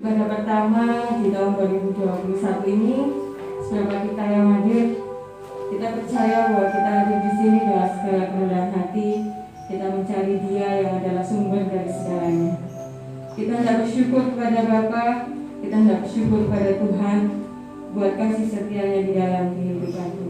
Pada pertama di tahun 2021 ini, saudara kita yang hadir, kita percaya bahwa kita hadir di sini dengan segala kerendahan hati. Kita mencari Dia yang adalah sumber dari segalanya. Kita hendak bersyukur kepada Bapa, kita hendak bersyukur kepada Tuhan buat kasih setianya di dalam kehidupan kita.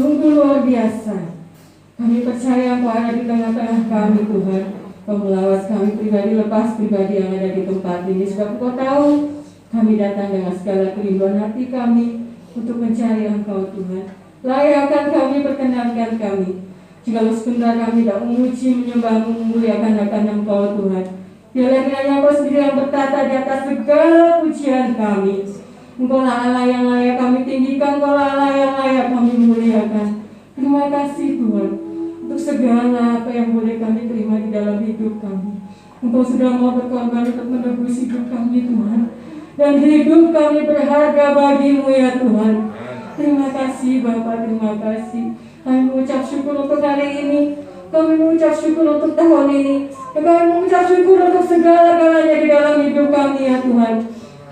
sungguh luar biasa. Kami percaya Engkau ada di tengah-tengah kami Tuhan. Kau melawat kami pribadi lepas pribadi yang ada di tempat ini. Sebab Kau tahu kami datang dengan segala kerinduan hati kami untuk mencari Engkau Tuhan. Layakkan kami, perkenankan kami. Jikalau sebentar kami tidak memuji, menyembah, memuliakan akan Engkau Tuhan. Biarlah kiranya Engkau sendiri yang bertata di atas segala pujian kami. Engkau lah Allah yang layak kami tinggikan, Engkau lah Allah yang layak kami muliakan. Terima kasih Tuhan untuk segala apa yang boleh kami terima di dalam hidup kami. Engkau sudah mau berkorban untuk menebus hidup kami Tuhan. Dan hidup kami berharga bagimu ya Tuhan. Terima kasih Bapa, terima kasih. Kami mengucap syukur untuk hari ini. Kami mengucap syukur untuk tahun ini. Kami mengucap syukur untuk segala-galanya di dalam hidup kami ya Tuhan.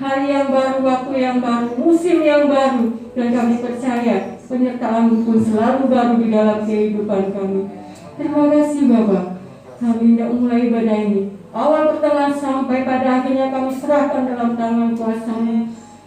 Hari yang baru, waktu yang baru, musim yang baru. Dan kami percaya penyertaan pun selalu baru di dalam kehidupan kami. Terima kasih Bapak. Kami hendak mulai ibadah ini. Awal pertengahan sampai pada akhirnya kami serahkan dalam tangan kuasa-Mu.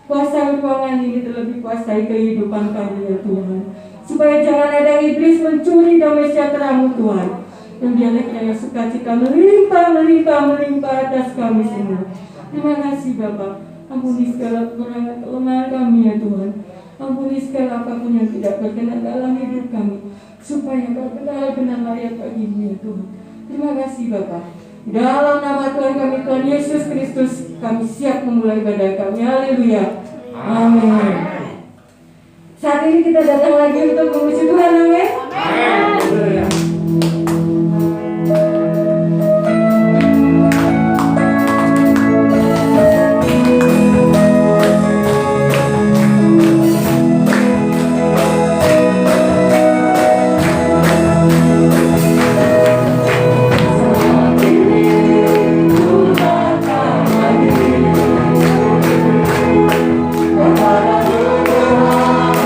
Kuasai ruangan ini, terlebih kuasai kehidupan kami ya Tuhan. Supaya jangan ada iblis mencuri damai sejahtera-Mu Tuhan. Dan biarlah kiranya sukacita melimpah atas kami semua. Terima kasih Bapak. Ampuni segala kekurangan kelemahan kami ya Tuhan. Ampuni segala apapun yang tidak berkenan dalam hidup kami. Supaya Kau benar-benar layak bagi-Mu ya Tuhan. Terima kasih Bapak. Dalam nama Tuhan kami, Tuhan Yesus Kristus, kami siap memulai ibadah kami. Haleluya. Amin. Saat ini kita datang lagi untuk memuji Tuhan. Amin. Haleluya. Kepada Tuhan,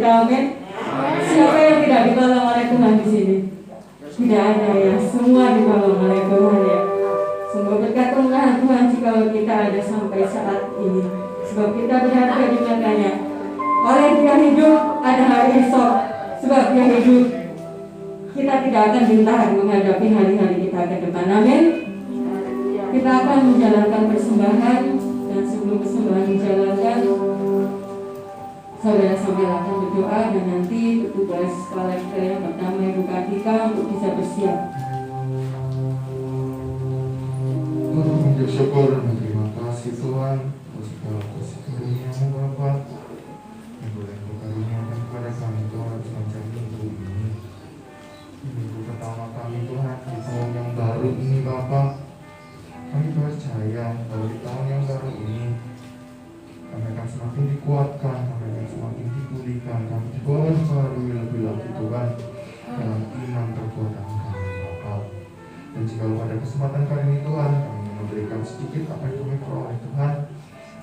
kita, amin. Siapa yang tidak ditolong oleh Tuhan di sini? Tidak ada ya, semua ditolong oleh Tuhan ya. Sungguh berkat kemurahan Tuhan jika kita ada sampai saat ini. Sebab kita berharga di matanya. Oleh Dia hidup, ada hari esok. Sebab Dia hidup, kita tidak akan gentar menghadapi hari-hari kita ke depan, amin. Kita akan menjalankan persembahan. Dan sebelum persembahan dijalankan, saudara sambil akan berdoa. Dan nanti petugas kolektor yang pertama Ibu Kartika untuk bisa bersiap. Untuk mengucap syukur dan terima kasih Tuhan untuk segala kasih karunia-Mu Bapa yang boleh Engkau karuniakan kepada kami Tuhan sepanjang minggu ini. Minggu pertama kami Tuhan di tahun yang baru ini Bapa. Kami percaya bahwa di tahun yang baru ini kami akan semakin dikuatkan, kami akan semakin dipulihkan, kami dibawa diperbarui lebih lagi Tuhan dalam iman perbuatan kami Bapa. Dan jika pada kesempatan kali ini Tuhan kami memberikan sedikit apa yang kami peroleh Tuhan,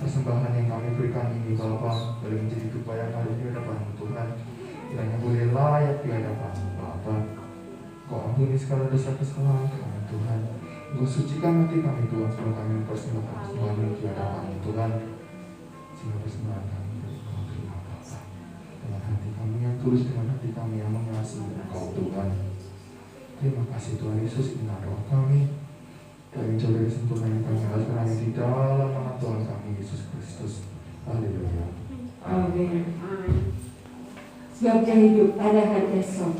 persembahan yang kami berikan ini Bapa boleh menjadi kebayang hari di hadapan-Mu Tuhan, kiranya boleh layak di hadapan-Mu Bapa. Kau ampuni segala dosa kesalahan kami Tuhan, Kau sucikan hati kami Tuhan sebelum kami mempersembahkan persembahan ini di hadapan-Mu Tuhan, sehingga persembahan kami boleh Kau terima Bapa dengan hati kami yang tulus, dengan hati kami yang mengasihi Engkau Tuhan. Terima kasih Tuhan Yesus, inilah doa kami. Dan jauh dari sempurna yang kami harapkan hanya di dalam nama Tuhan kami Yesus Kristus. Haleluya. Amin. Sebab Dia hidup, ada hari esok.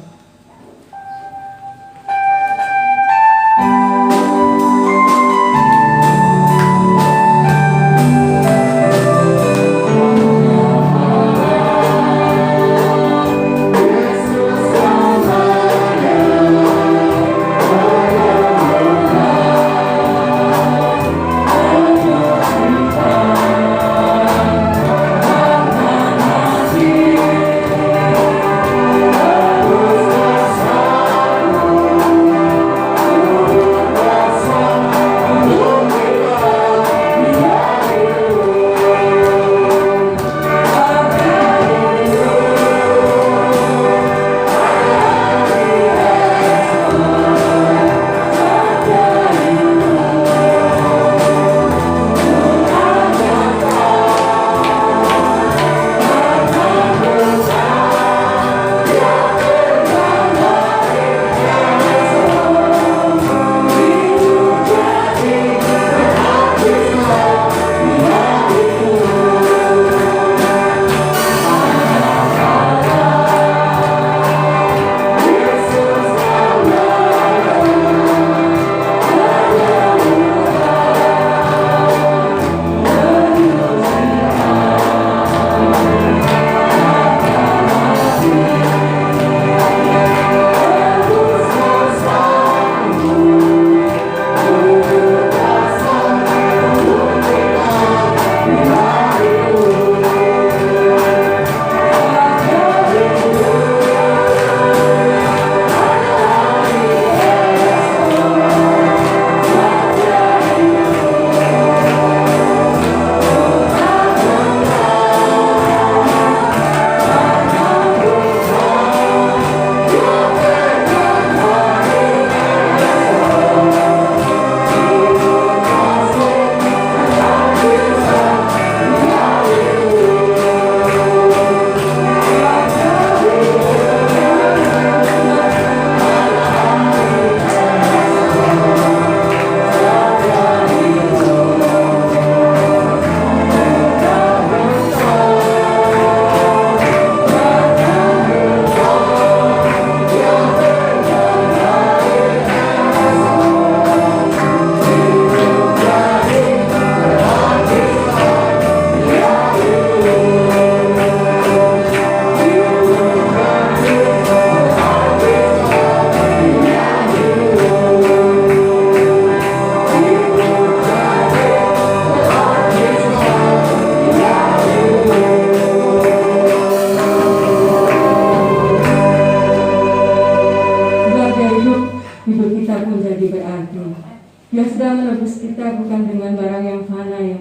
Dia sudah menebus kita bukan dengan barang yang fana ya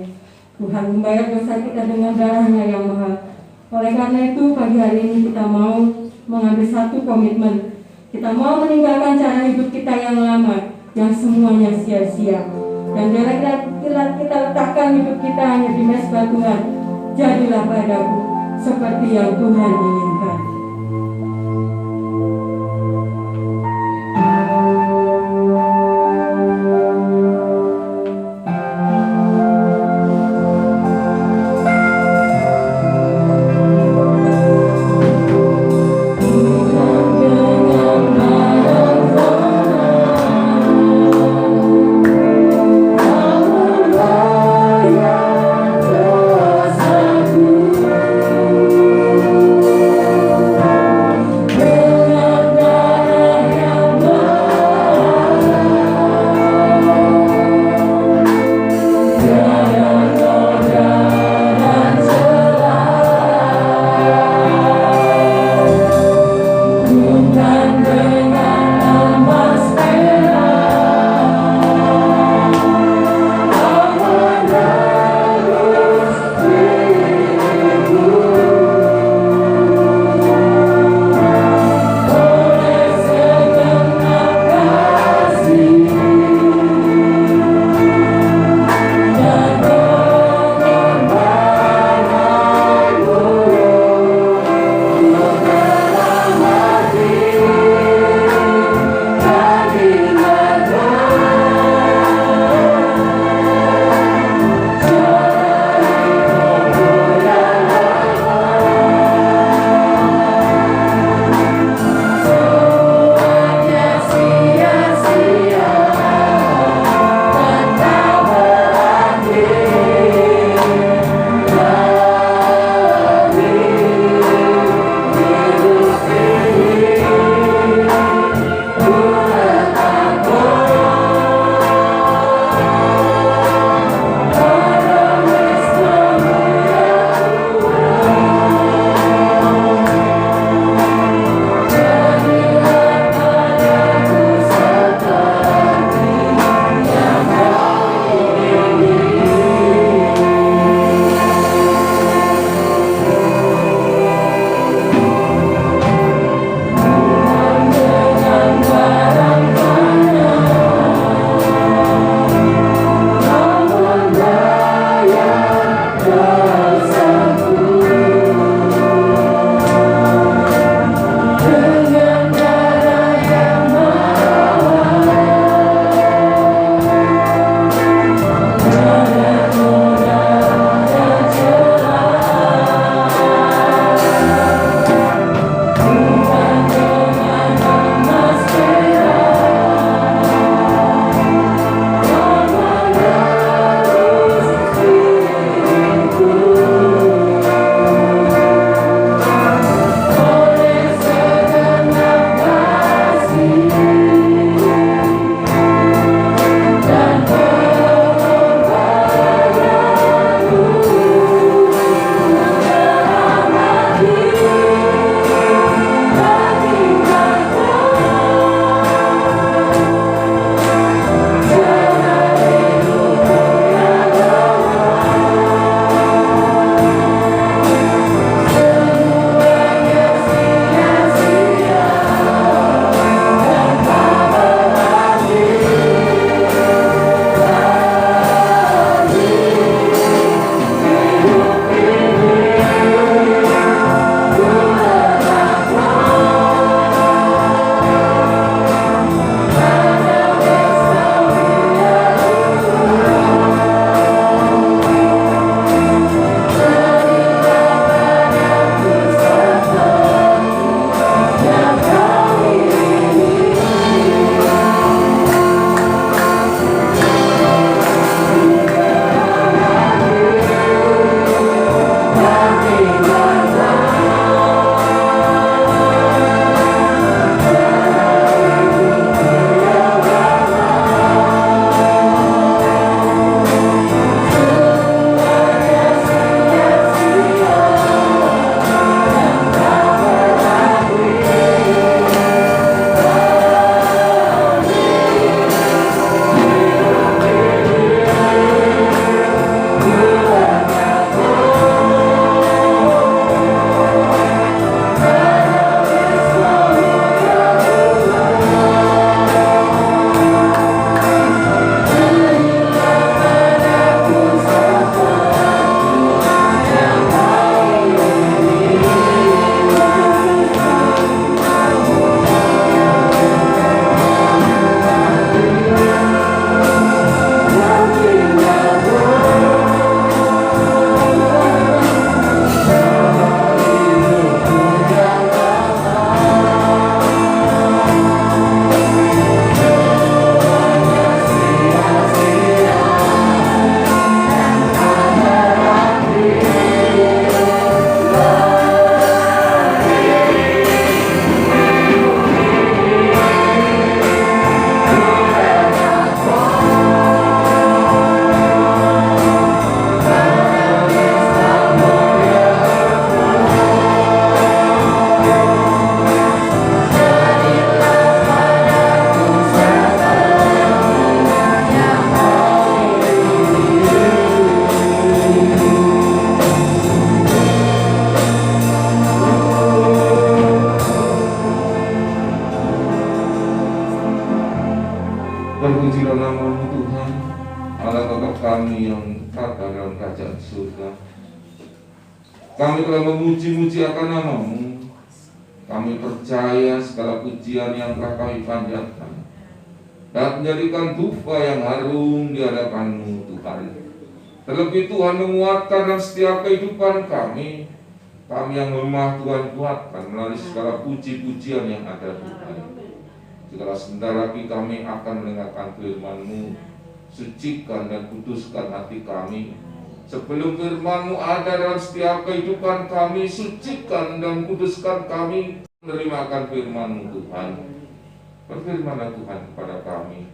Tuhan, membayar dosa kita dengan darahnya yang mahal. Oleh karena itu pagi hari ini kita mau mengambil satu komitmen. Kita mau meninggalkan cara hidup kita yang lama, yang semuanya sia-sia. Dan kita letakkan hidup kita hanya di mezbah Tuhan. Jadilah padaku seperti yang Tuhan inginkan. Bapa kami yang tata dalam kerajaan surga, kami telah memuji-muji akan nama-Mu. Kami percaya segala pujian yang telah kami panjatkan dan menjadikan dupa yang harum di hadapan-Mu Tuhan. Terlebih Tuhan menguatkan dalam setiap kehidupan kami. Kami yang lemah Tuhan kuatkan melalui segala puji-pujian yang ada Tuhan. Segala sebentar lagi kami akan mendengarkan firman-Mu. Sucikan dan kuduskan hati kami. Sebelum firman-Mu ada dalam setiap kehidupan kami, sucikan dan kuduskan kami. Menerimakan firman-Mu Tuhan. Berfirmanlah Tuhan kepada kami.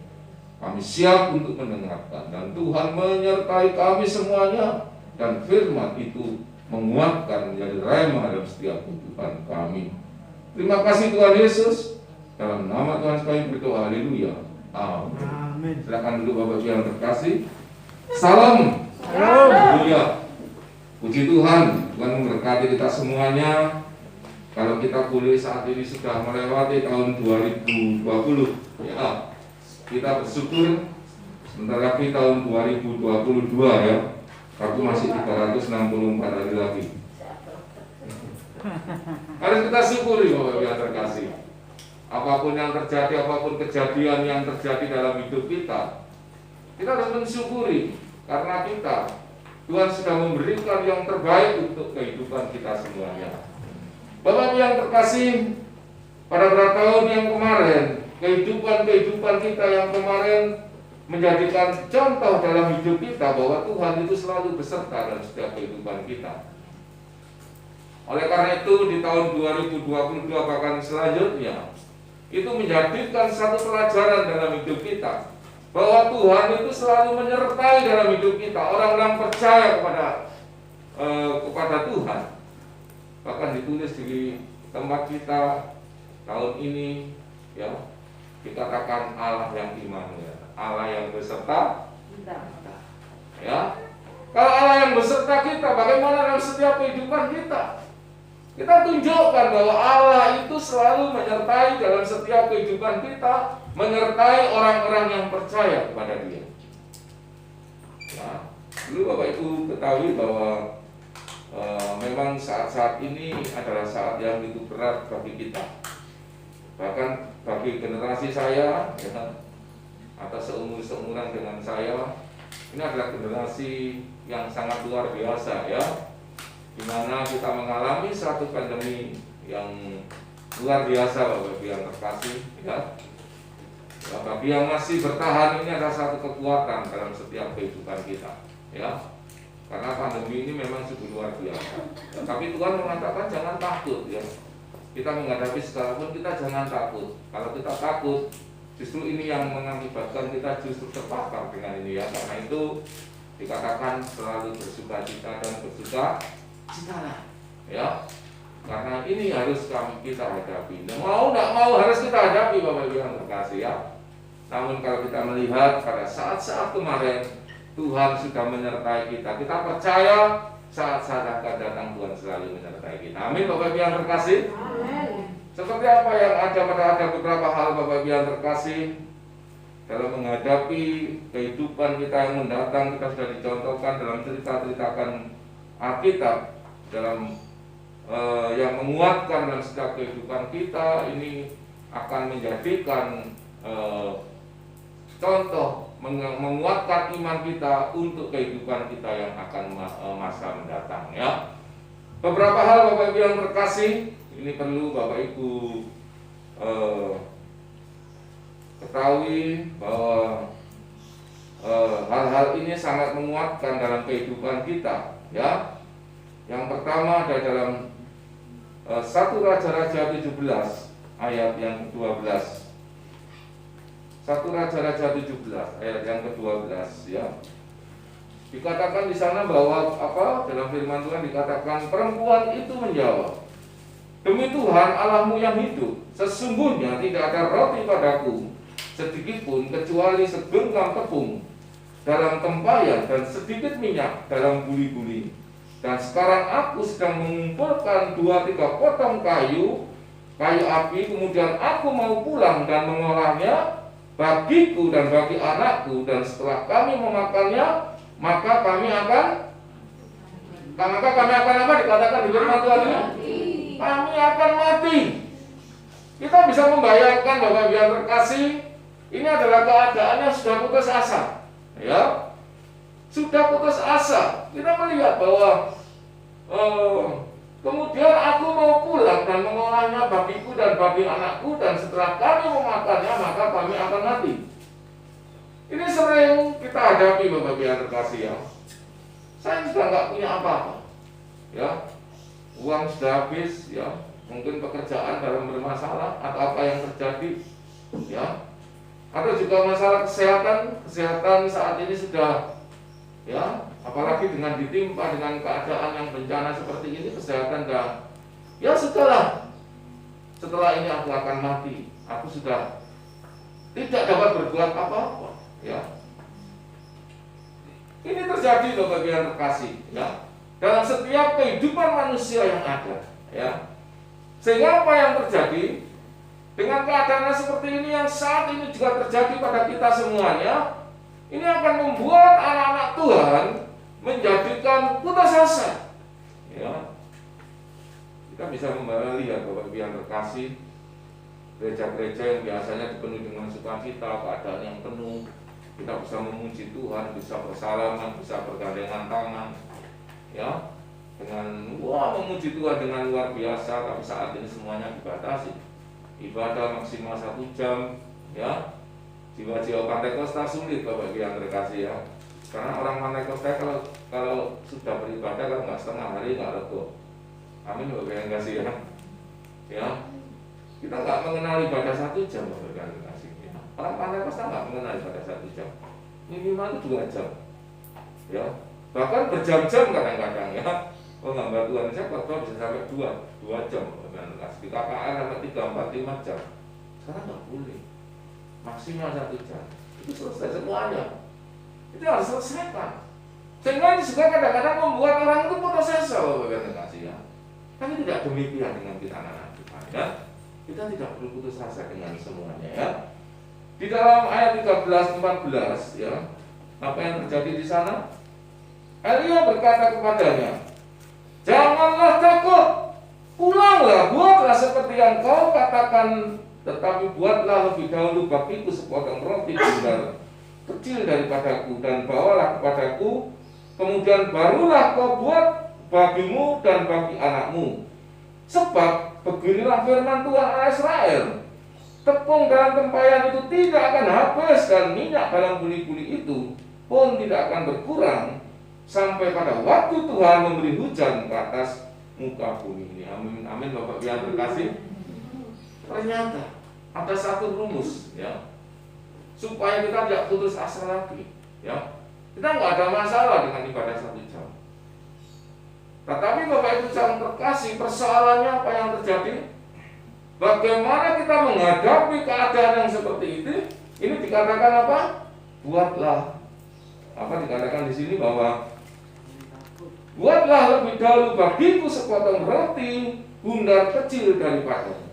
Kami siap untuk mendengarkan, dan Tuhan menyertai kami semuanya, dan firman itu menguatkan menjadi rema dalam setiap kehidupan kami. Terima kasih Tuhan Yesus. Dalam nama Tuhan kami berdoa. Haleluya. Amin. Silakan duduk Bapak Ibu yang terkasih. Salam. Haleluya. Puji Tuhan. Tuhan memberkati kita semuanya. Kalau kita boleh saat ini sudah melewati tahun 2020, ya, kita bersyukur sebentar lagi tahun 2022 ya. Tapi masih 364 hari lagi. Harus kita syukuri Bapak yang terkasih. Apapun yang terjadi, apapun kejadian yang terjadi dalam hidup kita harus mensyukuri, karena Tuhan sudah memberikan yang terbaik untuk kehidupan kita semuanya. Bapak yang terkasih, pada beberapa tahun yang kemarin, kehidupan kita yang kemarin menjadikan contoh dalam hidup kita bahwa Tuhan itu selalu beserta dalam setiap kehidupan kita. Oleh karena itu di tahun 2022 bahkan selanjutnya, itu menjadikan satu pelajaran dalam hidup kita bahwa Tuhan itu selalu menyertai dalam hidup kita. Orang-orang percaya kepada Tuhan. Bahkan ditulis di tempat kita tahun ini, ya, dikatakan Allah yang Immanuel, Allah yang beserta kita. Ya, kalau Allah yang beserta kita, bagaimana dalam setiap kehidupan kita? Kita tunjukkan bahwa Allah itu selalu menyertai dalam setiap kehidupan kita, menyertai orang-orang yang percaya kepada Dia. Ya, dulu Bapak Ibu ketahui bahwa memang saat-saat ini adalah saat yang begitu berat bagi kita. Bahkan bagi generasi saya, ya, atau seumuran dengan saya, ini adalah generasi yang sangat luar biasa, ya, di mana kita mengalami satu pandemi yang luar biasa, Bapak Ibu yang terkasih, ya. Bagi yang masih bertahan, ini adalah satu kekuatan dalam setiap kehidupan kita, ya. Karena pandemi ini memang sungguh luar biasa. Tapi Tuhan mengatakan jangan takut, ya. Kita menghadapi sekalipun kita jangan takut. Kalau kita takut, justru ini yang mengakibatkan kita justru terpapar dengan ini, ya. Karena itu dikatakan selalu bersukacita dan bersukacita, ya. Karena ini harus kita hadapi. Mau tidak mau harus kita hadapi, Bapak Ibu yang terkasih, ya. Namun kalau kita melihat pada saat-saat kemarin, Tuhan sudah menyertai kita. Kita percaya saat-saat akan datang Tuhan selalu menyertai kita. Amin Bapak Ibu yang terkasih. Amin. Seperti apa yang ada beberapa hal Bapak Ibu yang terkasih dalam menghadapi kehidupan kita yang mendatang. Kita sudah dicontohkan dalam cerita-ceritakan Alkitab dalam yang menguatkan dalam setiap kehidupan kita. Ini akan menjadikan contoh, menguatkan iman kita untuk kehidupan kita yang akan masa mendatang, ya. Beberapa hal Bapak Ibu yang terkasih, ini perlu Bapak Ibu ketahui bahwa hal-hal ini sangat menguatkan dalam kehidupan kita, ya. Yang pertama ada dalam 1 Raja-Raja 17 ayat yang ke-12. 1 Raja-Raja 17 ayat yang ke-12, ya. Dikatakan di sana bahwa dalam firman Tuhan dikatakan perempuan itu menjawab, demi Tuhan Allahmu yang hidup, sesungguhnya tidak ada roti padaku sedikitpun kecuali segenggam tepung dalam tempayan dan sedikit minyak dalam buli-buli. Dan sekarang aku sedang mengumpulkan 2-3 potong kayu api, kemudian aku mau pulang dan mengolahnya bagiku dan bagi anakku, dan setelah kami memakannya, maka kami akan apa dikatakan di firman Tuhan ini? Kami akan mati. Kita bisa membayangkan Bapak Ibu yang terkasih, ini adalah keadaan yang sudah putus asa, ya, sudah putus asa. Kita melihat bahwa kemudian aku mau pulang dan mengolahnya bagiku dan bagi anakku, dan setelah kami memakannya maka kami akan mati. Ini sering kita hadapi Bapak Ibu yang terkasih, ya. Saya sudah nggak punya apa-apa, ya, uang sudah habis, ya, mungkin pekerjaan dalam bermasalah atau apa yang terjadi, ya, atau juga masalah kesehatan saat ini sudah, ya, apalagi dengan ditimpa dengan keadaan yang bencana seperti ini, kesehatan dah, ya sudahlah, setelah ini aku akan mati, aku sudah tidak dapat berbuat apa-apa, ya. Ini terjadi Bapak Ibu yang terkasih, ya, dalam setiap kehidupan manusia yang ada, ya. Sehingga apa yang terjadi dengan keadaan seperti ini yang saat ini juga terjadi pada kita semuanya, ini akan membuat anak-anak Tuhan menjadikan putus asa, ya. Kita bisa melihat Bapak Ibu yang terkasih, gereja-gereja yang biasanya dipenuhi dengan sukacita, keadaan yang penuh, kita bisa memuji Tuhan, bisa bersalaman, bisa bergandengan tangan, ya, dengan memuji Tuhan dengan luar biasa. Tapi saat ini semuanya dibatasi, ibadah maksimal 1 jam, ya. Jiwa-jiwa Pantekosta sulit Bapak Ibu yang terkasih, ya, karena orang Pantekosta kalau sudah beribadah kan nggak setengah hari nggak lego. Amin Bapak Ibu yang terkasih, ya. Ya, kita nggak mengenal ibadah 1 jam Bapak Ibu yang terkasih, ya. Orang Pantekosta nggak mengenal ibadah 1 jam, minimal 2 jam, ya, bahkan berjam-jam kadang-kadang, ya. Hamba Tuhan saya khotbah bisa sampai 2 jam Bapak Ibu yang terkasih. Di KKR sampai 3, 4, 5 jam. Sekarang nggak boleh, maksimal 1 jam, itu selesai semuanya. Itu harus selesaikan. Sehingga ini juga kadang-kadang membuat orang itu putus asa Bapak Ibu yang terkasih, ya. Tapi tidak demikian dengan kita anak-anak Tuhan, ya. Kita tidak perlu putus asa dengan semuanya, ya. Di dalam ayat 13-14, ya, apa yang terjadi di sana? Elia berkata kepadanya, janganlah takut, pulanglah, buatlah seperti yang kau katakan, tetapi buatlah lebih dahulu bagiku sepotong roti bundar kecil daripadaku, dan bawalah kepadaku, kemudian barulah kau buat bagimu dan bagi anakmu. Sebab beginilah firman Tuhan Allah Israel, tepung dalam tempayan itu tidak akan habis, dan minyak dalam buli-buli itu pun tidak akan berkurang, sampai pada waktu Tuhan memberi hujan ke atas muka bumi ini. Amin, amin Bapak Ibu yang terkasih. Ternyata ada satu rumus, ya, supaya kita tidak putus asa lagi, ya. Kita nggak ada masalah dengan ibadah 1 jam. Tetapi Bapak Ibu yang terkasih, persoalannya apa yang terjadi? Bagaimana kita menghadapi keadaan yang seperti itu? Ini dikatakan apa? Buatlah, apa dikatakan di sini, bahwa buatlah lebih dahulu bagiku sepotong roti bundar kecil daripadamu.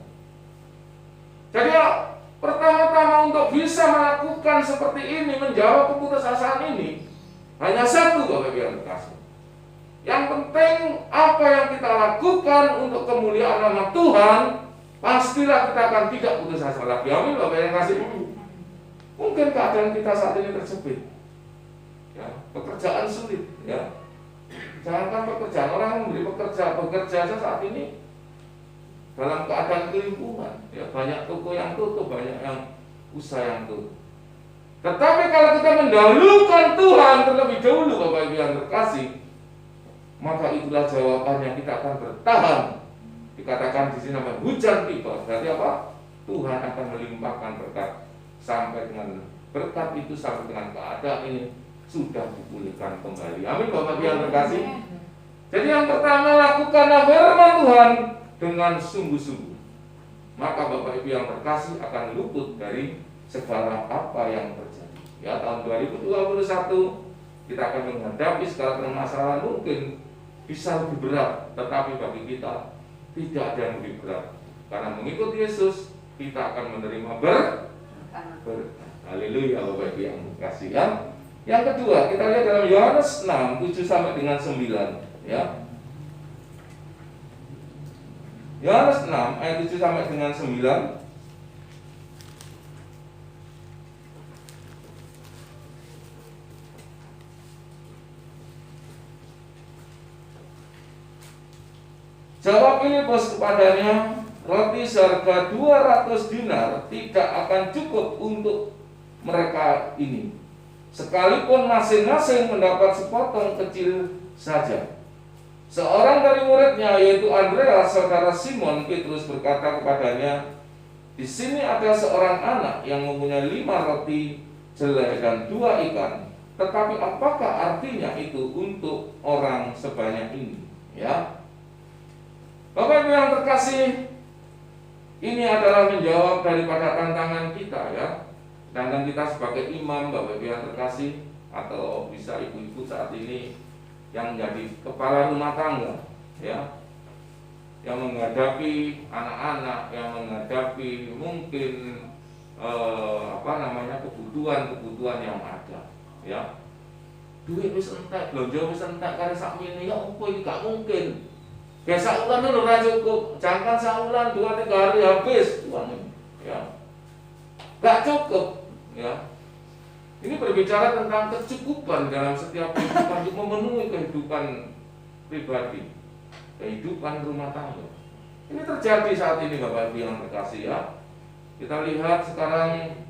Jadi ya, pertama-tama untuk bisa melakukan seperti ini, menjawab keputusasaan ini, hanya satu Bapak Ibu yang terkasih. Yang penting apa yang kita lakukan untuk kemuliaan nama Tuhan, pastilah kita akan tidak putus asa lagi. Amin Bapak yang kasih. Mungkin keadaan kita saat ini terjepit, ya, pekerjaan sulit, ya. Jangankan pekerjaan, orang memberi bekerja saat ini dalam keadaan kelimpungan, ya, banyak toko yang tutup, banyak yang usaha yang tutup. Tetapi kalau kita mendahulukan Tuhan terlebih dahulu Bapak Ibu yang terkasih, maka itulah jawabannya, kita akan bertahan. Dikatakan di sini namanya hujan tiba, berarti apa? Tuhan akan melimpahkan berkat, sampai dengan berkat itu, sampai dengan keadaan ini sudah dipulihkan kembali. Amin Bapak Ibu yang terkasih. Jadi yang pertama, lakukanlah firman Tuhan dengan sungguh-sungguh, maka Bapak Ibu yang terkasih akan luput dari segala apa yang terjadi. Ya, tahun 2021 kita akan menghadapi segala permasalahan, mungkin bisa lebih berat, tetapi bagi kita tidak ada yang lebih berat, karena mengikuti Yesus kita akan menerima berkat. Haleluya Bapak Ibu yang terkasih, ya. Yang kedua, kita lihat dalam Yohanes 6, 7 sampai dengan 9, ya. Yohanes 6 ayat 7 sampai dengan 9. Jawab Filipus kepadanya, roti seharga 200 dinar tidak akan cukup untuk mereka ini, sekalipun masing-masing mendapat sepotong kecil saja. Seorang dari muridnya, yaitu Andreas, saudara Simon Petrus, berkata kepadanya, di sini ada seorang anak yang mempunyai 5 roti jelai dan 2 ikan. Tetapi apakah artinya itu untuk orang sebanyak ini? Ya, Bapak Ibu yang terkasih, ini adalah menjawab daripada tantangan kita, ya. Tantangan kita sebagai imam, Bapak Ibu yang terkasih, atau bisa ibu-ibu saat ini yang menjadi kepala rumah tangga, ya, yang menghadapi anak-anak, yang menghadapi mungkin kebutuhan yang ada, ya. Duit wis entek, belanja wis entek, karena sakmene ya opo iki gak mungkin. Ya saulan itu ora cukup, jangan saulan 2-3 hari habis uang ini, ya. Gak cukup, ya. Ini berbicara tentang kecukupan dalam setiap kehidupan untuk memenuhi kehidupan pribadi, kehidupan rumah tangga. Ini terjadi saat ini, Bapak Ibu yang terkasih, ya. Kita lihat sekarang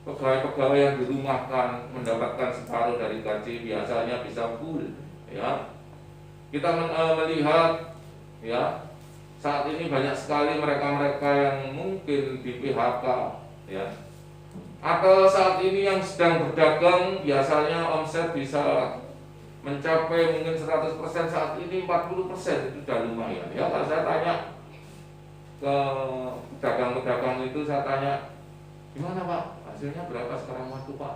pegawai-pegawai yang dirumahkan mendapatkan separuh dari gaji, biasanya bisa full, ya. Kita melihat, ya, saat ini banyak sekali mereka-mereka yang mungkin di PHK, ya. Atau saat ini yang sedang berdagang biasanya omset bisa mencapai mungkin 100%, saat ini 40%, itu sudah lumayan, ya. Kalau saya tanya ke pedagang-pedagang itu, saya tanya, gimana Pak, hasilnya berapa sekarang waktu Pak?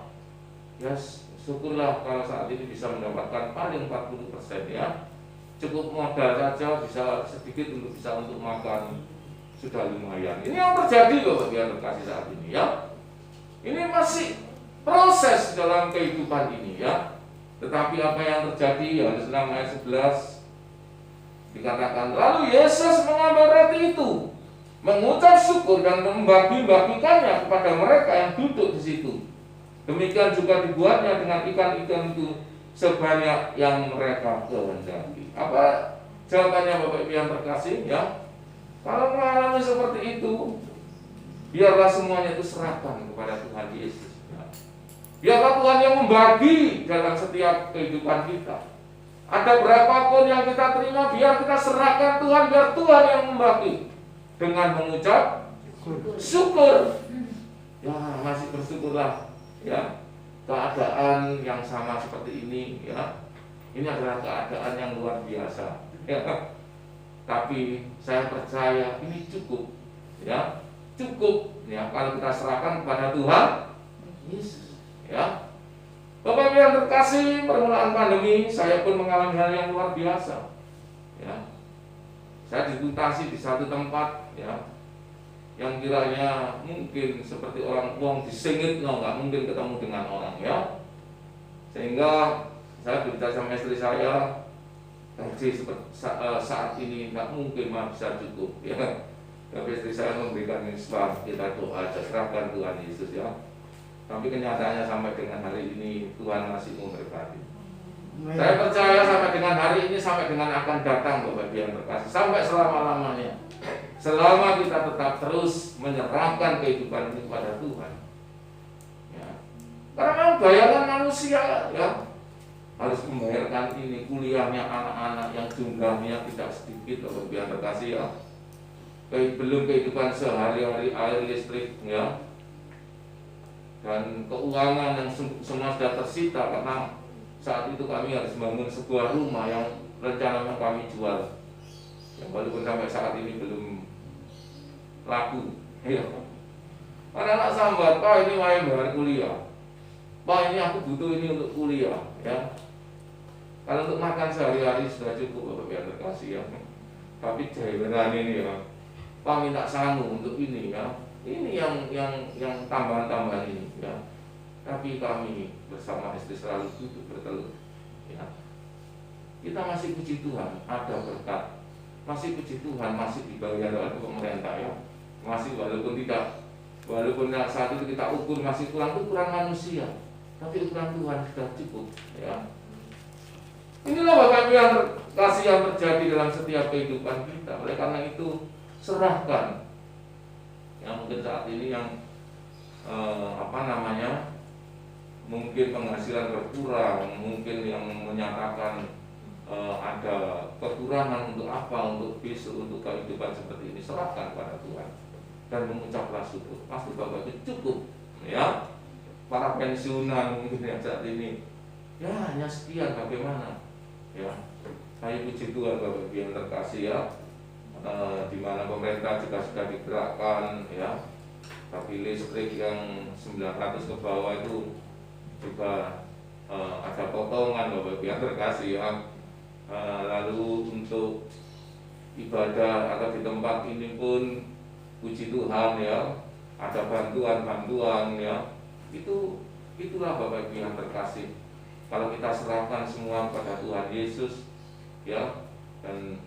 Ya syukurlah kalau saat ini bisa mendapatkan paling 40%, ya. Cukup modal saja, bisa sedikit untuk makan, sudah lumayan. Ini yang terjadi Bapak Ibu yang terkasih saat ini, ya. Ini masih proses dalam kehidupan ini, ya. Tetapi apa yang terjadi, Yohanes 6 ayat 11 dikatakan, lalu Yesus mengambil roti itu, mengucap syukur dan membagi-bagikannya kepada mereka yang duduk di situ. Demikian juga dibuatnya dengan ikan-ikan itu sebanyak yang mereka kehendaki. Apa jawabannya Bapak Ibu yang terkasih, ya? Kalau mengalami seperti itu, biarlah semuanya itu serahkan kepada Tuhan Yesus, ya. Biarlah Tuhan yang membagi dalam setiap kehidupan kita. Ada berapapun yang kita terima, biar kita serahkan Tuhan, biar Tuhan yang membagi. Dengan mengucap syukur, ya, masih bersyukurlah, ya. Keadaan yang sama seperti ini, ya, ini adalah keadaan yang luar biasa, ya. Tapi saya percaya ini cukup, ya. Cukup, ya, kalau kita serahkan kepada Tuhan Yesus, ya. Bapak Ibu yang terkasih, permulaan pandemi saya pun mengalami hal yang luar biasa, ya. Saya ditutasi di satu tempat, ya, yang kiranya mungkin seperti orang disengit, nggak mungkin ketemu dengan orang, ya. Sehingga saya berbicara sama istri saya, gaji saat ini nggak mungkin bisa cukup, ya. Tapi istri saya memberikan isbah, kita doa aja, serahkan Tuhan Yesus, ya. Tapi kenyataannya sampai dengan hari ini Tuhan masih memberkati. Saya percaya sampai dengan hari ini, sampai dengan akan datang Bapak Ibu yang terkasih, sampai selama-lamanya, selama kita tetap terus menyerahkan kehidupan ini kepada Tuhan, ya. Karena memang bayangan manusia, ya, harus membayarkan ini kuliahnya anak-anak yang jumlahnya tidak sedikit Bapak Ibu yang terkasih, ya. Belum kehidupan sehari-hari, air, listrik, ya, dan keuangan yang semua sudah tersita, karena saat itu kami harus membangun sebuah rumah yang rencananya kami jual, yang walaupun sampai saat ini belum laku, ya. Anak-anak sambat, Pak ini main bayar kuliah, Pak ini aku butuh ini untuk kuliah, ya. Kalau untuk makan sehari-hari sudah cukup Bapak yang terkasih, ya. Tapi jahiran ini, ya, Pak minta sangu untuk ini, ya. Ini yang tambahan-tambahan ini, ya. tapi kami bersama istri selalu duduk bertelut. Ya. Kita masih puji Tuhan, ada berkat. Masih puji Tuhan, masih dibayar oleh pemerintah ya. Masih walaupun saat itu kita ukur masih kurang, itu kurang manusia. Tapi ukuran Tuhan sudah cukup ya. Inilah Bapak Ibu yang kasih yang terjadi dalam setiap kehidupan kita. Oleh karena itu serahkan. Ya mungkin saat ini yang mungkin penghasilan berkurang, mungkin yang menyatakan ada kekurangan untuk apa, untuk besok, untuk kehidupan seperti ini, serahkan pada Tuhan dan mengucaplah syukur. Pasti Bapak Ibu cukup ya. Para pensiunan mungkin yang saat ini ya hanya sekian, bagaimana ya. Saya puji Tuhan Bapak Ibu yang terkasih ya, di mana pemerintah juga sudah digerakkan ya. Tapi listrik yang 900 ke bawah itu juga ada potongan Bapak Ibu yang terkasih ya. Lalu untuk ibadah atau di tempat ini pun puji Tuhan ya, ada bantuan ya. Itulah Bapak Ibu yang terkasih. Kalau kita serahkan semua kepada Tuhan Yesus ya, dan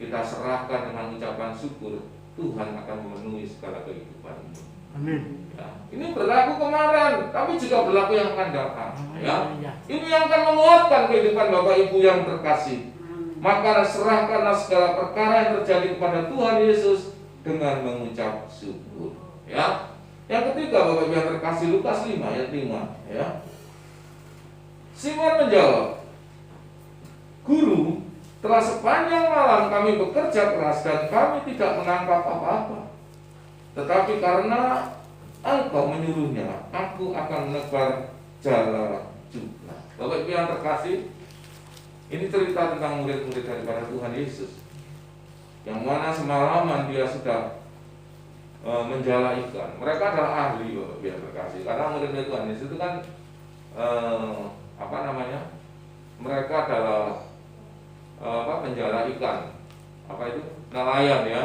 kita serahkan dengan ucapan syukur, Tuhan akan memenuhi segala kehidupan ini. Amin. Ya, ini berlaku kemarin, tapi juga berlaku yang akan datang. Ya, ini yang akan menguatkan kehidupan Bapak Ibu yang terkasih. Maka serahkanlah segala perkara yang terjadi kepada Tuhan Yesus dengan mengucap syukur. Ya, yang ketiga Bapak Ibu yang terkasih, Lukas 5 ayat 5. Ya, Simon menjawab, Guru, telah sepanjang malam kami bekerja keras dan kami tidak menangkap apa-apa. Tetapi karena Engkau menyuruhnya, aku akan menebar jala juga. Bapak Ibu yang terkasih, ini cerita tentang murid-murid daripada Tuhan Yesus, yang mana semalaman dia sudah menjala ikan. Mereka adalah ahli Bapak Ibu yang terkasih, karena murid-murid Tuhan Yesus itu kan mereka adalah penjala ikan, nelayan ya,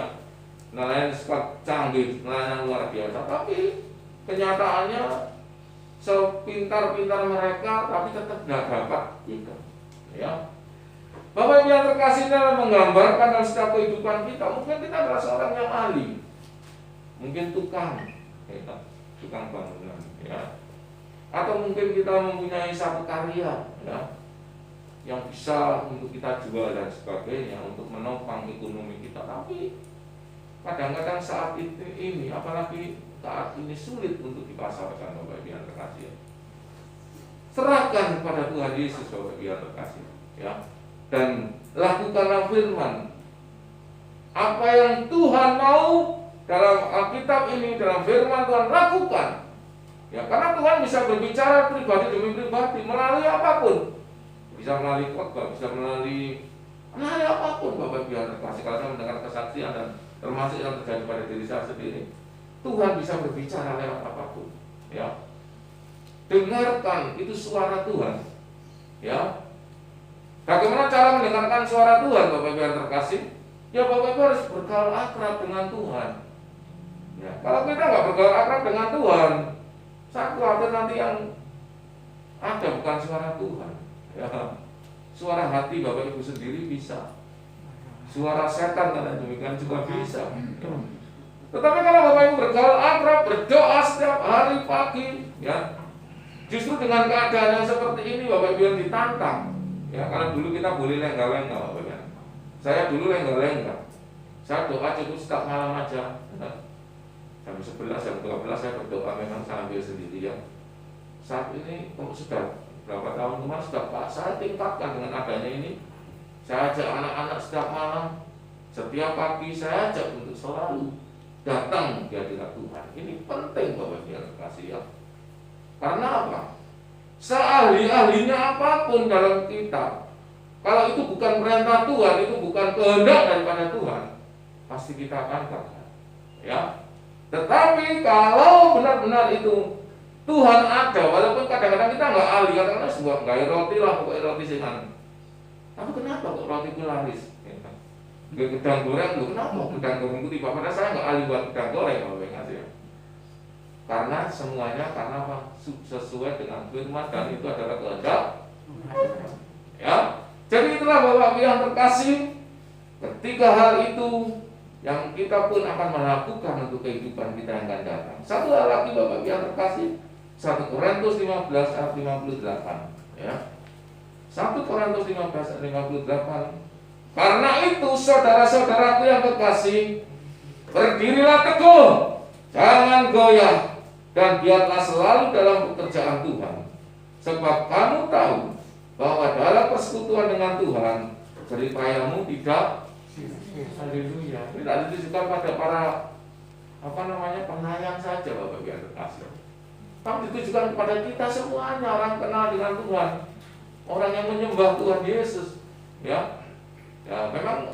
nelayan sangat canggih, nelayan yang luar biasa. Tapi kenyataannya sepintar-pintar mereka, tapi tetap tidak dapat ikan. Ya, Bapak Ibu yang terkasih, dalam menggambarkan dalam setiap kehidupan kita, mungkin kita adalah seorang yang ahli, mungkin tukang bangunan, ya, atau mungkin kita mempunyai satu karya, ya, yang bisa untuk kita jual dan sebagainya untuk menopang ekonomi kita. Tapi kadang-kadang saat ini apalagi saat ini sulit untuk dipasarkan Bapak Ibu yang terkasih. Serahkan kepada Tuhan Yesus Bapak Ibu yang terkasih ya, dan lakukanlah firman. Apa yang Tuhan mau dalam Alkitab ini, dalam firman Tuhan, lakukan. Ya, karena Tuhan bisa berbicara pribadi demi pribadi melalui apapun. Bisa melalui khotbah, bisa melalui apapun Bapak Ibu yang terkasih. Kalau saya mendengar kesaksian dan termasuk yang terjadi pada diri saya sendiri, Tuhan bisa berbicara lewat apapun. Ya, dengarkan itu suara Tuhan. Ya, bagaimana cara mendengarkan suara Tuhan Bapak Ibu yang terkasih? Ya, Bapak Ibu harus bergaul akrab dengan Tuhan. Ya, kalau kita nggak bergaul akrab dengan Tuhan, saya khawatir nanti yang ada bukan suara Tuhan. Ya, suara hati Bapak Ibu sendiri bisa, suara setan dan demikian juga bisa. Tetapi kalau Bapak Ibu bergaul akrab, berdoa setiap hari pagi, ya, justru dengan keadaan yang seperti ini Bapak Ibu yang ditantang. Ya, kalau dulu kita boleh lengga-lengga Bapak Ibu. Saya dulu lengga-lengga. Saya doa cukup setiap malam aja. Jam 11, jam 12 saya berdoa memang sambil sendiri ya. Saat ini sudah berapa tahun kemarin sudah Pak, saya tingkatkan dengan adanya ini. Saya ajak anak-anak setiap malam, setiap pagi saya ajak untuk selalu datang di hadirat Tuhan. Ini penting Bapak Ibu yang terkasih ya. Karena apa? Seahli-ahlinya apapun dalam kita, kalau itu bukan perintah Tuhan, itu bukan kehendak daripada Tuhan, pasti kita akan gagal. Ya. Tetapi kalau benar-benar itu Tuhan ada, walaupun kadang-kadang kita nggak ahli, kadang-kadang sebuah gaya roti lah, pokoknya roti singan. Tapi kenapa kok roti itu laris? Gedang goreng, kenapa gedang goreng itu tiba? Padahal saya nggak ahli buat gedang goreng, kalau ngasih ya. Karena semuanya karena apa? Sesuai dengan firman dan itu adalah kehendak. Ya. Jadi itulah Bapak Ibu yang terkasih, ketiga hal itu yang kita pun akan melakukan untuk kehidupan kita yang akan datang. Satu hal lagi Bapak Ibu yang terkasih, 1 Korintus 15 ayat 58, ya. 1 Korintus 15 ayat 58. Karena itu saudara-saudaraku yang terkasih, berdirilah teguh, jangan goyah, dan giatlah selalu dalam pekerjaan Tuhan. Sebab kamu tahu bahwa dalam persekutuan dengan Tuhan, jeripayamu tidak, haleluya, tidak ditujukan pada para penayang saja Bapak Ibu yang terkasih, tapi ditujukan kepada kita semuanya, orang kenal dengan Tuhan, orang yang menyembah Tuhan Yesus, ya. Ya, memang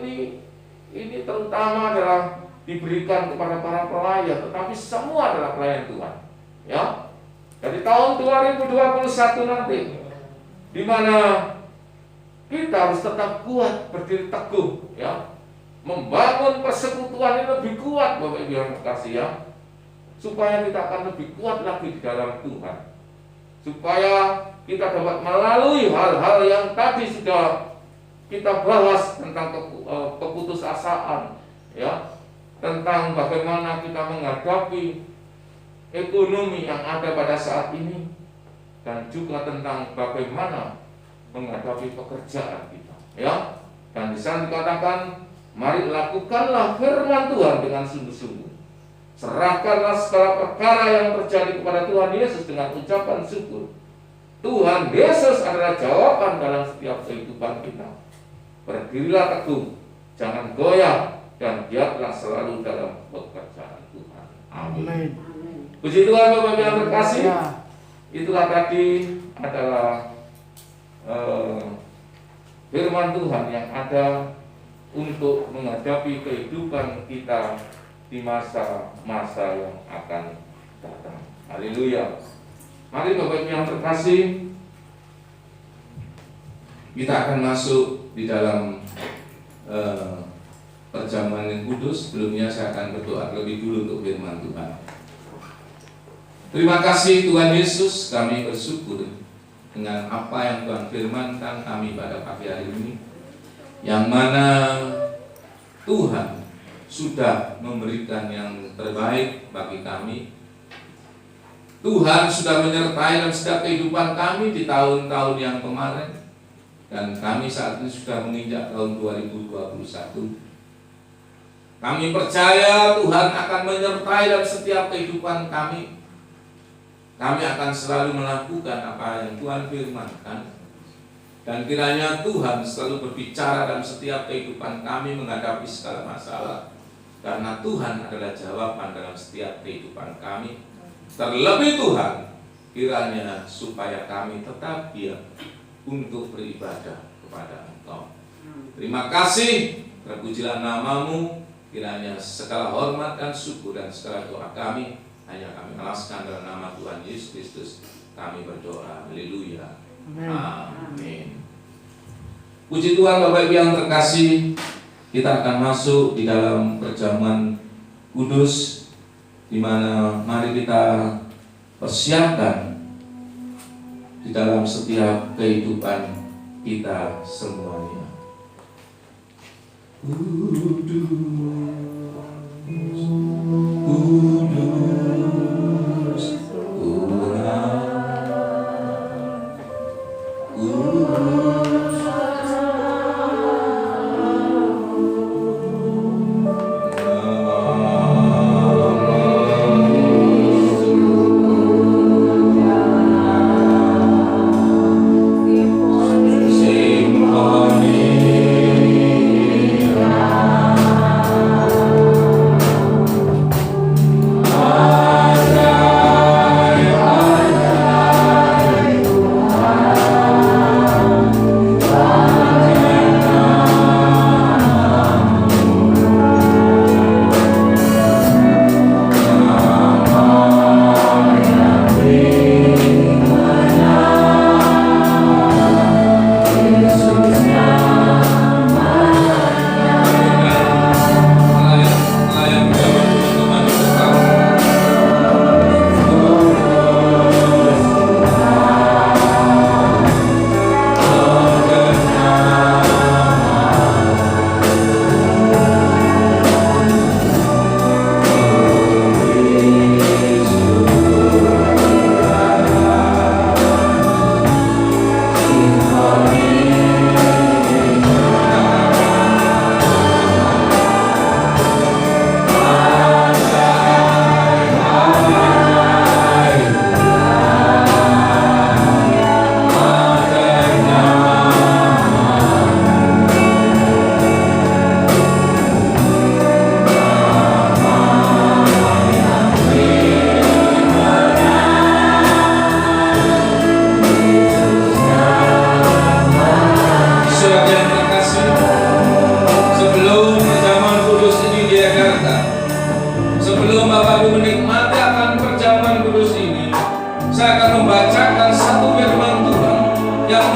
ini terutama adalah diberikan kepada para pelayan, tetapi semua adalah pelayan Tuhan, ya. Dari tahun 2021 nanti, di mana kita harus tetap kuat, berdiri teguh, ya, membangun persekutuan ini lebih kuat Bapak Ibu yang terkasih, ya, supaya kita akan lebih kuat lagi di dalam Tuhan, supaya kita dapat melalui hal-hal yang tadi sudah kita bahas tentang keputusasaan, ya, tentang bagaimana kita menghadapi ekonomi yang ada pada saat ini, dan juga tentang bagaimana menghadapi pekerjaan kita, ya. Dan di sana dikatakan, mari lakukanlah firman Tuhan dengan sungguh-sungguh, serahkanlah segala perkara yang terjadi kepada Tuhan Yesus dengan ucapan syukur. Tuhan Yesus adalah jawaban dalam setiap kehidupan kita. Berdirilah teguh, jangan goyah, dan giatlah selalu dalam pekerjaan Tuhan. Amin. Puji Tuhan Bapak Ibu yang terkasih. Itulah tadi adalah firman Tuhan yang ada untuk menghadapi kehidupan kita di masa-masa yang akan datang. Haleluya. Mari Bapak Ibu yang terkasih, kita akan masuk di dalam perjamuan yang kudus. Sebelumnya saya akan berdoa lebih dulu untuk firman Tuhan. Terima kasih Tuhan Yesus, kami bersyukur dengan apa yang Tuhan firmankan kami pada pagi hari ini, yang mana Tuhan sudah memberikan yang terbaik bagi kami. Tuhan sudah menyertai dalam setiap kehidupan kami di tahun-tahun yang kemarin, dan kami saat ini sudah menginjak tahun 2021. Kami percaya Tuhan akan menyertai dalam setiap kehidupan kami. Kami akan selalu melakukan apa yang Tuhan firmankan, dan kiranya Tuhan selalu berbicara dalam setiap kehidupan kami menghadapi segala masalah, karena Tuhan adalah jawaban dalam setiap kehidupan kami. Terlebih Tuhan, kiranya supaya kami tetap diam untuk beribadah kepada Engkau. Terima kasih, terpujilah nama-Mu. Kiranya segala hormat dan syukur dan segala doa kami hanya kami alaskan dalam nama Tuhan Yesus Kristus. Kami berdoa. Haleluya. Amin. Puji Tuhan Bapak Ibu yang terkasih, kita akan masuk di dalam perjamuan kudus, di mana mari kita persiapkan di dalam setiap kehidupan kita semuanya. Kudus, kudus, Tuhan, kudus,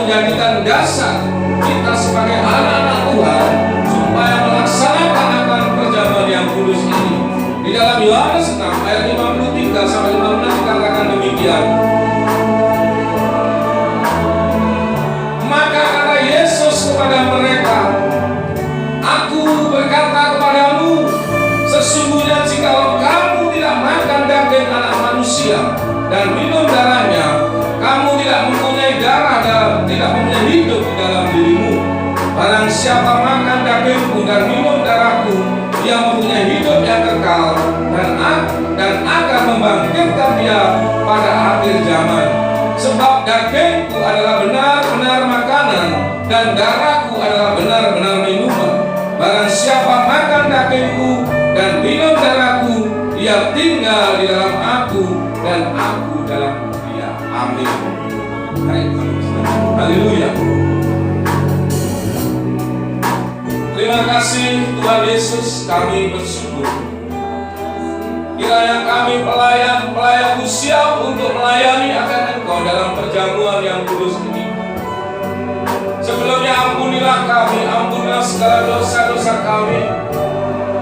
menjadikan dasar kita sebagai anak-anak Tuhan supaya melaksanakan akan perjamuan yang kudus ini. Di dalam Yohanes 6 ayat 53 sampai 56 dikatakan demikian. Maka kata Yesus kepada mereka, Aku berkata kepadamu, sesungguhnya jikalau kamu tidak makan daging anak manusia dan minum darahnya, kamu tidak mempunyai darah dan tidak mempunyai hidup di dalam dirimu. Barang siapa makan dagingku dan minum darahku, dia mempunyai hidup yang kekal dan akan membangkitkan dia pada akhir zaman. Sebab dagingku adalah benar-benar makanan dan darahku adalah benar-benar minuman. Barang siapa makan dagingku dan minum darahku, dia tinggal di dalam aku dan aku dalam dia. Amin. Haleluya. Terima kasih Tuhan Yesus, kami bersyukur. Kiranya kami pelayan-pelayanmu siap untuk melayani akan Engkau dalam perjamuan yang kudus ini. Sebelumnya ampunilah kami, ampunilah segala dosa-dosa kami.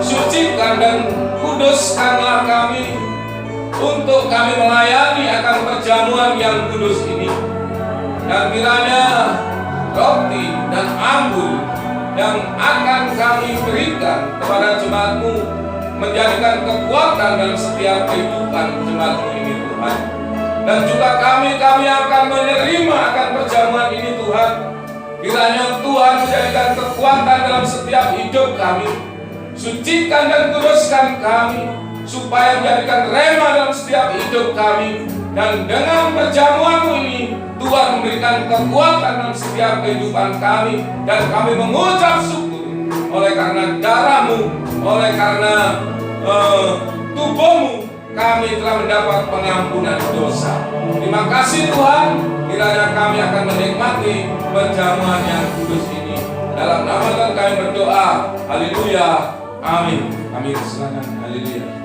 Sucikan dan kuduskanlah kami untuk kami melayani akan perjamuan yang kudus ini. Dan kiranya roti dan anggur yang akan kami berikan kepada jemaat-Mu menjadikan kekuatan dalam setiap kehidupan jemaat-Mu ini Tuhan. Dan juga kami akan menerima akan perjamuan ini Tuhan. Kiranya Tuhan menjadikan kekuatan dalam setiap hidup kami. Sucikan dan kuduskan kami supaya menjadikan rema dalam setiap hidup kami. Dan dengan perjamuan-Mu ini Tuhan memberikan kekuatan dalam setiap kehidupan kami. Dan kami mengucap syukur oleh karena darah-Mu, oleh karena tubuh-Mu, kami telah mendapat pengampunan dosa. Terima kasih Tuhan. Kiranya kami akan menikmati perjamuan yang kudus ini. Dalam nama Tuhan kami berdoa. Haleluya. Amin. Amin. Silakan. Haleluya.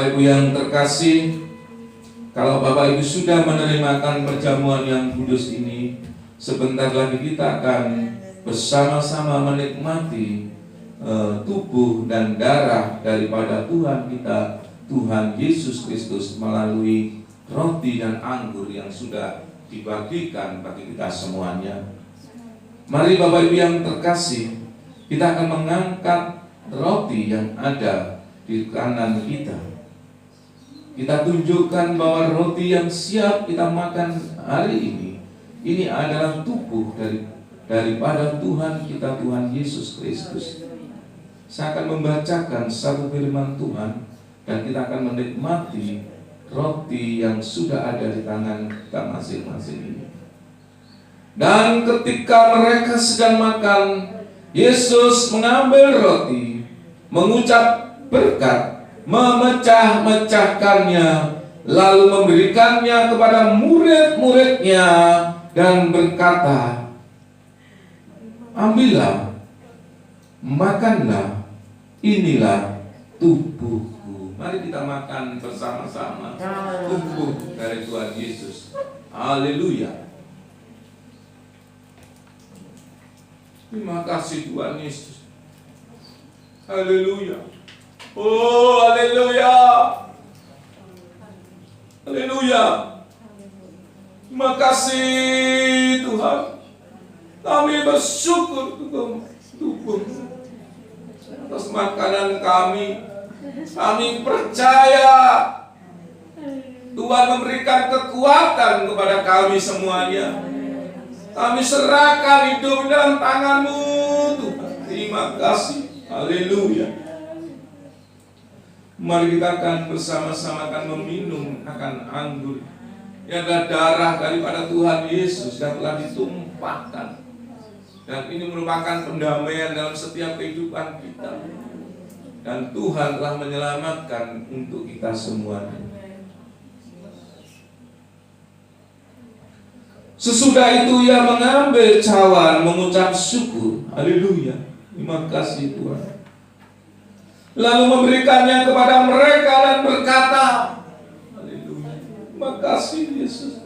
Bapak Ibu yang terkasih, kalau Bapak Ibu sudah menerimakan perjamuan yang kudus ini, sebentar lagi kita akan bersama-sama menikmati tubuh dan darah daripada Tuhan kita, Tuhan Yesus Kristus, melalui roti dan anggur yang sudah dibagikan bagi kita semuanya. Mari Bapak Ibu yang terkasih, kita akan mengangkat roti yang ada di kanan kita. Kita tunjukkan bahwa roti yang siap kita makan hari ini adalah tubuh daripada Tuhan kita, Tuhan Yesus Kristus. Saya akan membacakan satu firman Tuhan dan kita akan menikmati roti yang sudah ada di tangan kita masing-masing ini. Dan ketika mereka sedang makan, Yesus mengambil roti, mengucap berkat, memecah-mecahkannya, lalu memberikannya kepada murid-muridnya dan berkata, ambillah, makanlah, inilah tubuhku. Mari kita makan bersama-sama tubuh dari Tuhan Yesus. Haleluya. Terima kasih Tuhan Yesus. Haleluya. Oh, haleluya. Haleluya. Terima kasih Tuhan. Kami bersyukur Tuhan atas makanan kami. Kami percaya Tuhan memberikan kekuatan kepada kami semuanya. Kami serahkan hidup dalam tangan-Mu Tuhan. Terima kasih. Haleluya. Mari kita akan bersama-sama akan meminum akan anggur yang adalah darah daripada Tuhan Yesus yang telah ditumpahkan. Dan ini merupakan pendamaian dalam setiap kehidupan kita. Dan Tuhan telah menyelamatkan untuk kita semuanya. Sesudah itu ia mengambil cawan, mengucap syukur. Haleluya. Terima kasih Tuhan. Lalu memberikannya kepada mereka dan berkata, haleluya. Terima kasih Yesus.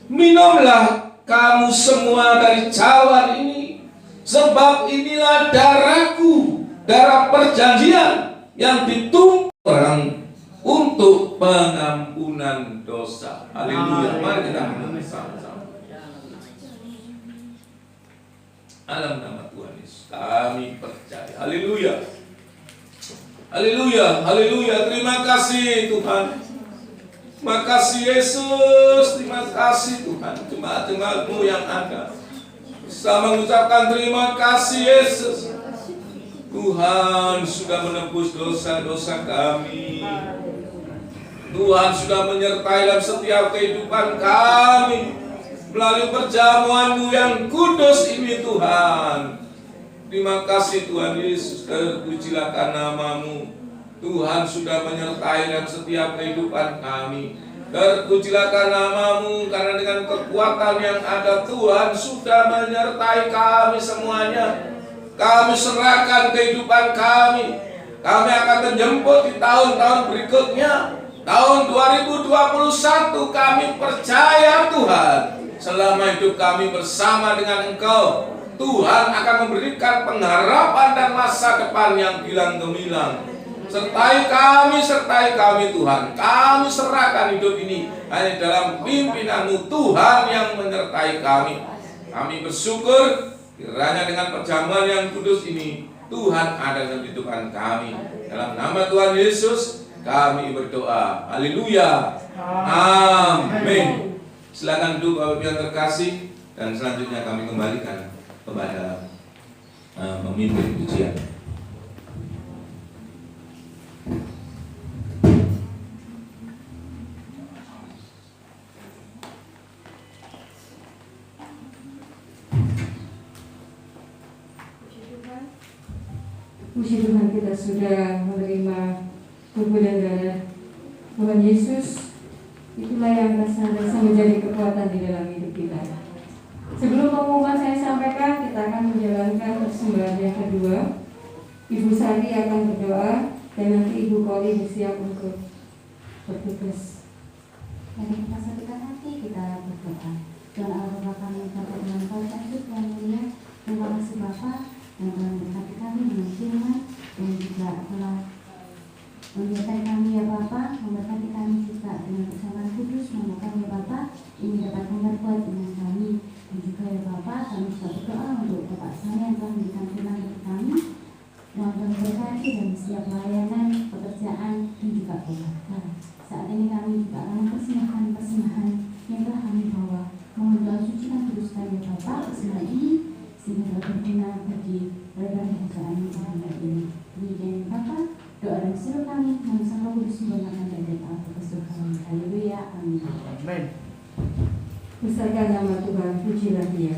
Minumlah kamu semua dari cawan ini, sebab inilah darahku, darah perjanjian yang ditumpahkan untuk pengampunan dosa. Haleluya. Mari kita minum sama-sama. Dalam nama Tuhan Yesus kami percaya. Haleluya. Haleluya. Haleluya. Terima kasih Tuhan. Terima kasih Yesus. Terima kasih Tuhan. Jemaat-jemaat-Mu yang ada, bisa mengucapkan terima kasih Yesus. Tuhan sudah menebus dosa-dosa kami. Tuhan sudah menyertai dalam setiap kehidupan kami melalui perjamuan-Mu yang kudus ini Tuhan. Terima kasih Tuhan Yesus. Terpujilah nama-Mu. Tuhan sudah menyertai dalam setiap kehidupan kami. Terpujilah nama-Mu, karena dengan kekuatan yang ada Tuhan sudah menyertai kami semuanya. Kami serahkan kehidupan kami. Kami akan menjemput di tahun-tahun berikutnya. Tahun 2021 kami percaya Tuhan, selama hidup kami bersama dengan Engkau, Tuhan akan memberikan pengharapan dan masa depan yang gilang gemilang. Sertai kami Tuhan. Kami serahkan hidup ini hanya dalam pimpinan-Mu Tuhan yang menyertai kami. Kami bersyukur kiranya dengan perjamuan yang kudus ini Tuhan ada dalam kehidupan kami. Dalam nama Tuhan Yesus kami berdoa. Haleluya. Amin. Silakan duduk Bapak yang terkasih, dan selanjutnya kami kembalikan kepada pemimpin pujian. Puji Tuhan, kita sudah menerima tubuh dan darah Tuhan Yesus. Itulah yang akan senantiasa menjadi kekuatan di dalam hidup kita. Sebelum pengumuman saya sampaikan, kita akan menjalankan persembahan yang kedua. Ibu Sari akan berdoa dan nanti Ibu Koli bersiap untuk bertugas. Mari kita satukan hati, kita berdoa. Tuhan Allah Bapa kami dapat menyampaikan Tuhan mulia. Terima kasih Bapa yang telah memberkati kami dengan firman dan juga telah menyertai kami ya Bapa, memberkati kami juga dengan kesabaran kudus. Semoga ya Bapa ini dapat memperkuat iman kami dan juga ya Bapa kami juga berdoa untuk Bapak saya yang telah memberikan firman bagi kami. Mohon berkati dan setiap pelayanan, pekerjaan dan juga keluarga. Saat ini kami juga akan persembahan yang telah kami bawa. Mohon doa suci dan kuduskan ya Bapa persembahan ini sehingga dapat berguna bagi lebar kerajaan yang ini. Demikian Bapa, doa dan seluruh kami mohon Sang Roh Kudus memberkati dan berkati kesukaan kami. Haleluya, amin. Amin. Besarkan nama Tuhan, pujilah Dia.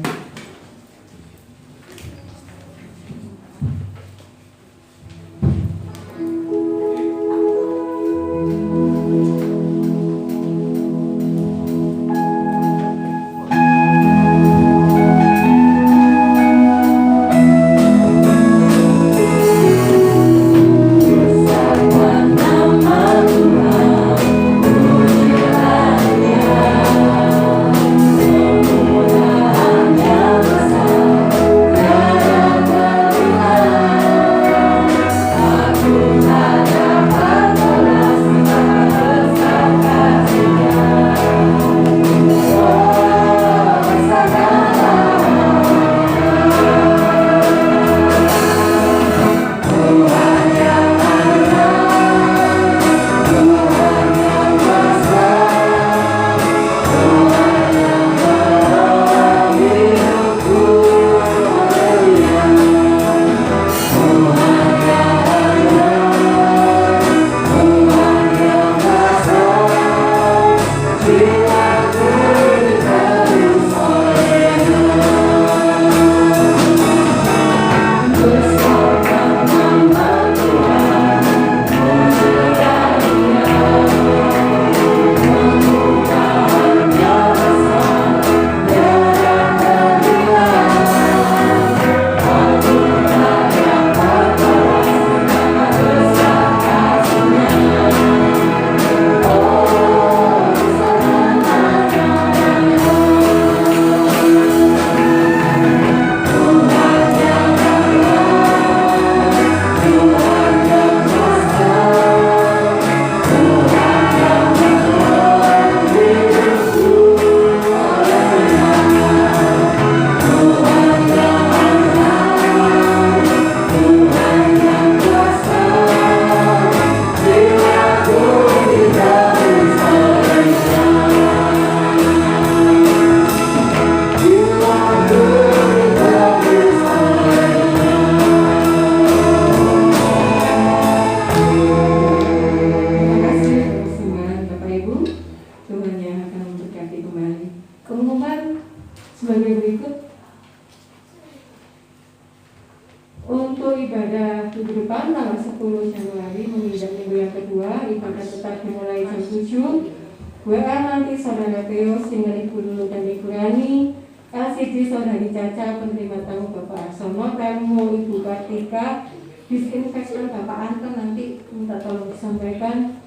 WA nanti saudara Theo, tinggal ibu dulu dan ibu Rani, LCD saudari Caca, penerima tamu Bapak Arsono, tamu Ibu Kartika, disinfektan Bapak Anton nanti minta tolong disampaikan,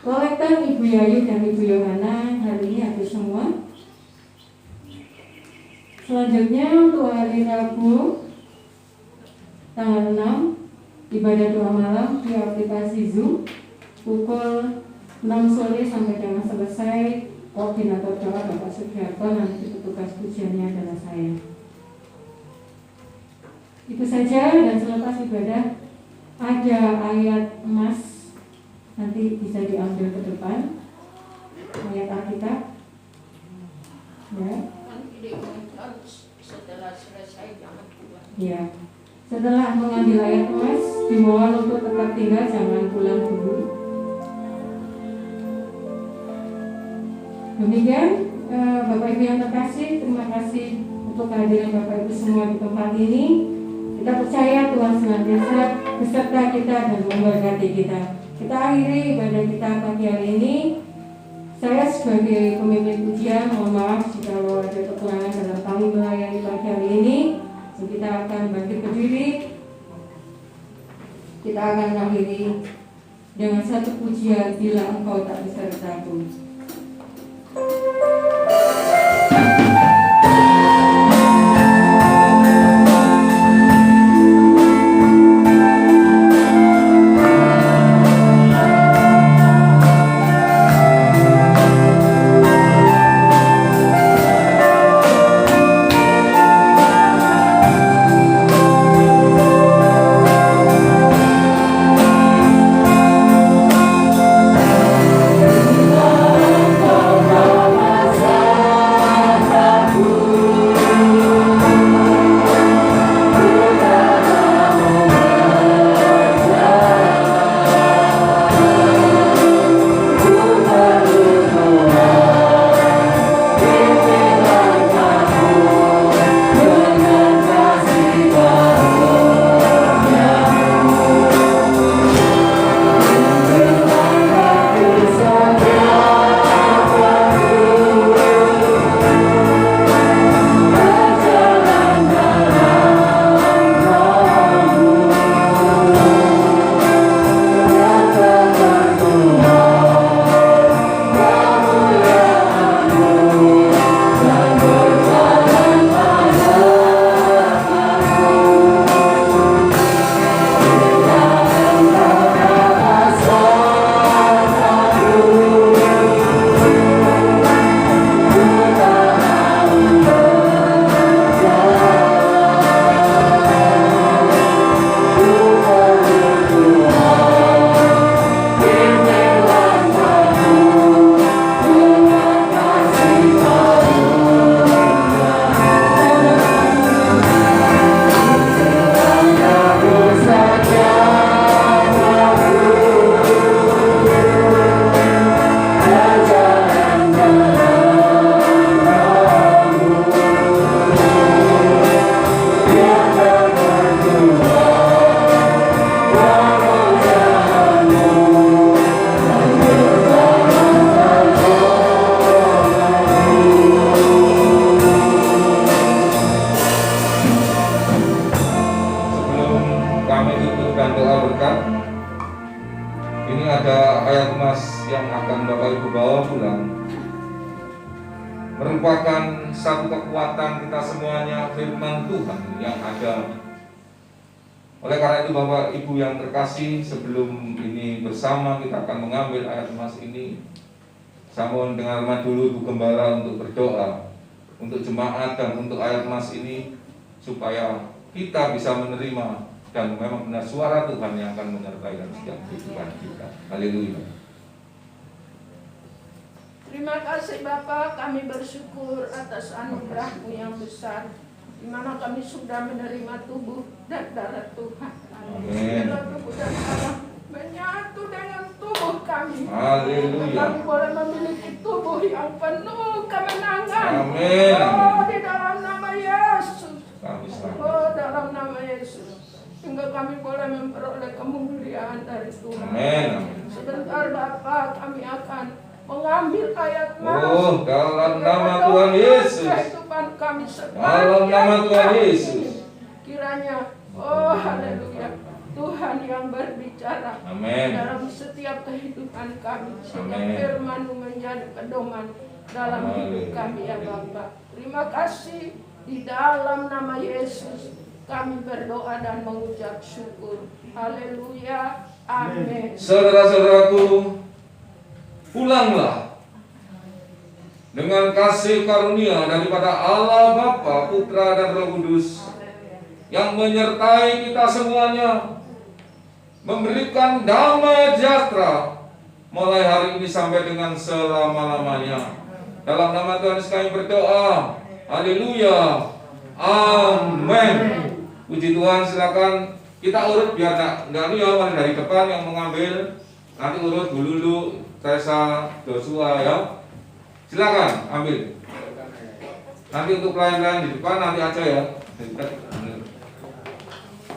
kolektan Ibu Yayu dan Ibu Yohana, hari ini habis semua. Selanjutnya untuk hari Rabu tanggal 6 ibadah doa malam di aplikasi Zoom pukul 6 sore sampai dengan selesai. Koordinator doa Bapak Sugiarto, nanti petugas pujiannya adalah saya. Itu saja, dan selepas ibadah ada ayat emas nanti bisa diambil ke depan, ayat Alkitab ya. Setelah selesai jangan pulang. Ya, setelah mengambil ayat emas dimohon untuk tetap tinggal, jangan pulang dulu. Demikian Bapak Ibu yang terkasih, terima kasih untuk kehadiran Bapak Ibu semua di tempat ini. Kita percaya Tuhan senantiasa beserta kita dan memberkati kita. Kita akhiri ibadah kita pagi hari ini. Saya sebagai pemimpin pujian mohon maaf jika ada kekurangan dalam kami melayani pagi hari ini. Kita akan bangkit berdiri. Kita akan mengakhiri dengan satu pujian bila engkau tak besertaku. Ini ada ayat emas yang akan Bapak Ibu bawa pulang, merupakan satu kekuatan kita semuanya, firman Tuhan yang ada. Oleh karena itu Bapak Ibu yang terkasih, sebelum ini bersama kita akan mengambil ayat emas ini, saya mohon dengarkan dulu Bu Gembala untuk berdoa untuk jemaat dan untuk ayat emas ini, supaya kita bisa menerima dan memang benar suara Tuhan yang akan menyertai dalam setiap kehidupan kita. Haleluya. Terima kasih Bapa, kami bersyukur atas anugerah-Mu yang besar, di mana kami sudah menerima tubuh dan darah Tuhan. Amin. Bila tubuh dan darah menyatu dengan tubuh kami. Haleluya. Kami boleh memiliki tubuh yang penuh kemenangan. Amin. Oh, di dalam nama Yesus. Kami selamat. Oh, dalam nama Yesus. Hingga kami boleh memperoleh kemuliaan dari Tuhan. Amin. Sebentar Bapa, kami akan mengambil ayat emas. Oh, dalam nama Tuhan Yesus. Kehidupan kami Dalam nama Tuhan Yesus. Kiranya, oh haleluya, Tuhan yang berbicara Amin. dalam setiap kehidupan kami, sehingga Amin. firman-Mu menjadi pedoman dalam hidup kami ya Bapa. Terima kasih, di dalam nama Yesus kami berdoa dan mengucap syukur. Haleluya. Amin. Saudara-saudaraku, pulanglah dengan kasih karunia daripada Allah Bapa, Putra dan Roh Kudus yang menyertai kita semuanya, memberikan damai sejahtera mulai hari ini sampai dengan selama-lamanya. Dalam nama Tuhan Yesus kami berdoa. Haleluya. Amin. Puji Tuhan, silakan kita urut biar nggak mari dari depan yang mengambil, nanti urut Bu Lulu, Tessa, Joshua ya. Silakan ambil. Nanti untuk pelayan-pelayan di depan nanti aja ya.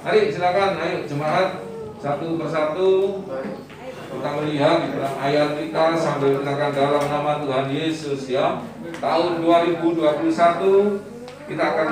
Mari silakan, ayo jemaat satu persatu kita melihat di dalam ayat kita sambil mengatakan dalam nama Tuhan Yesus ya. Tahun 2021 kita akan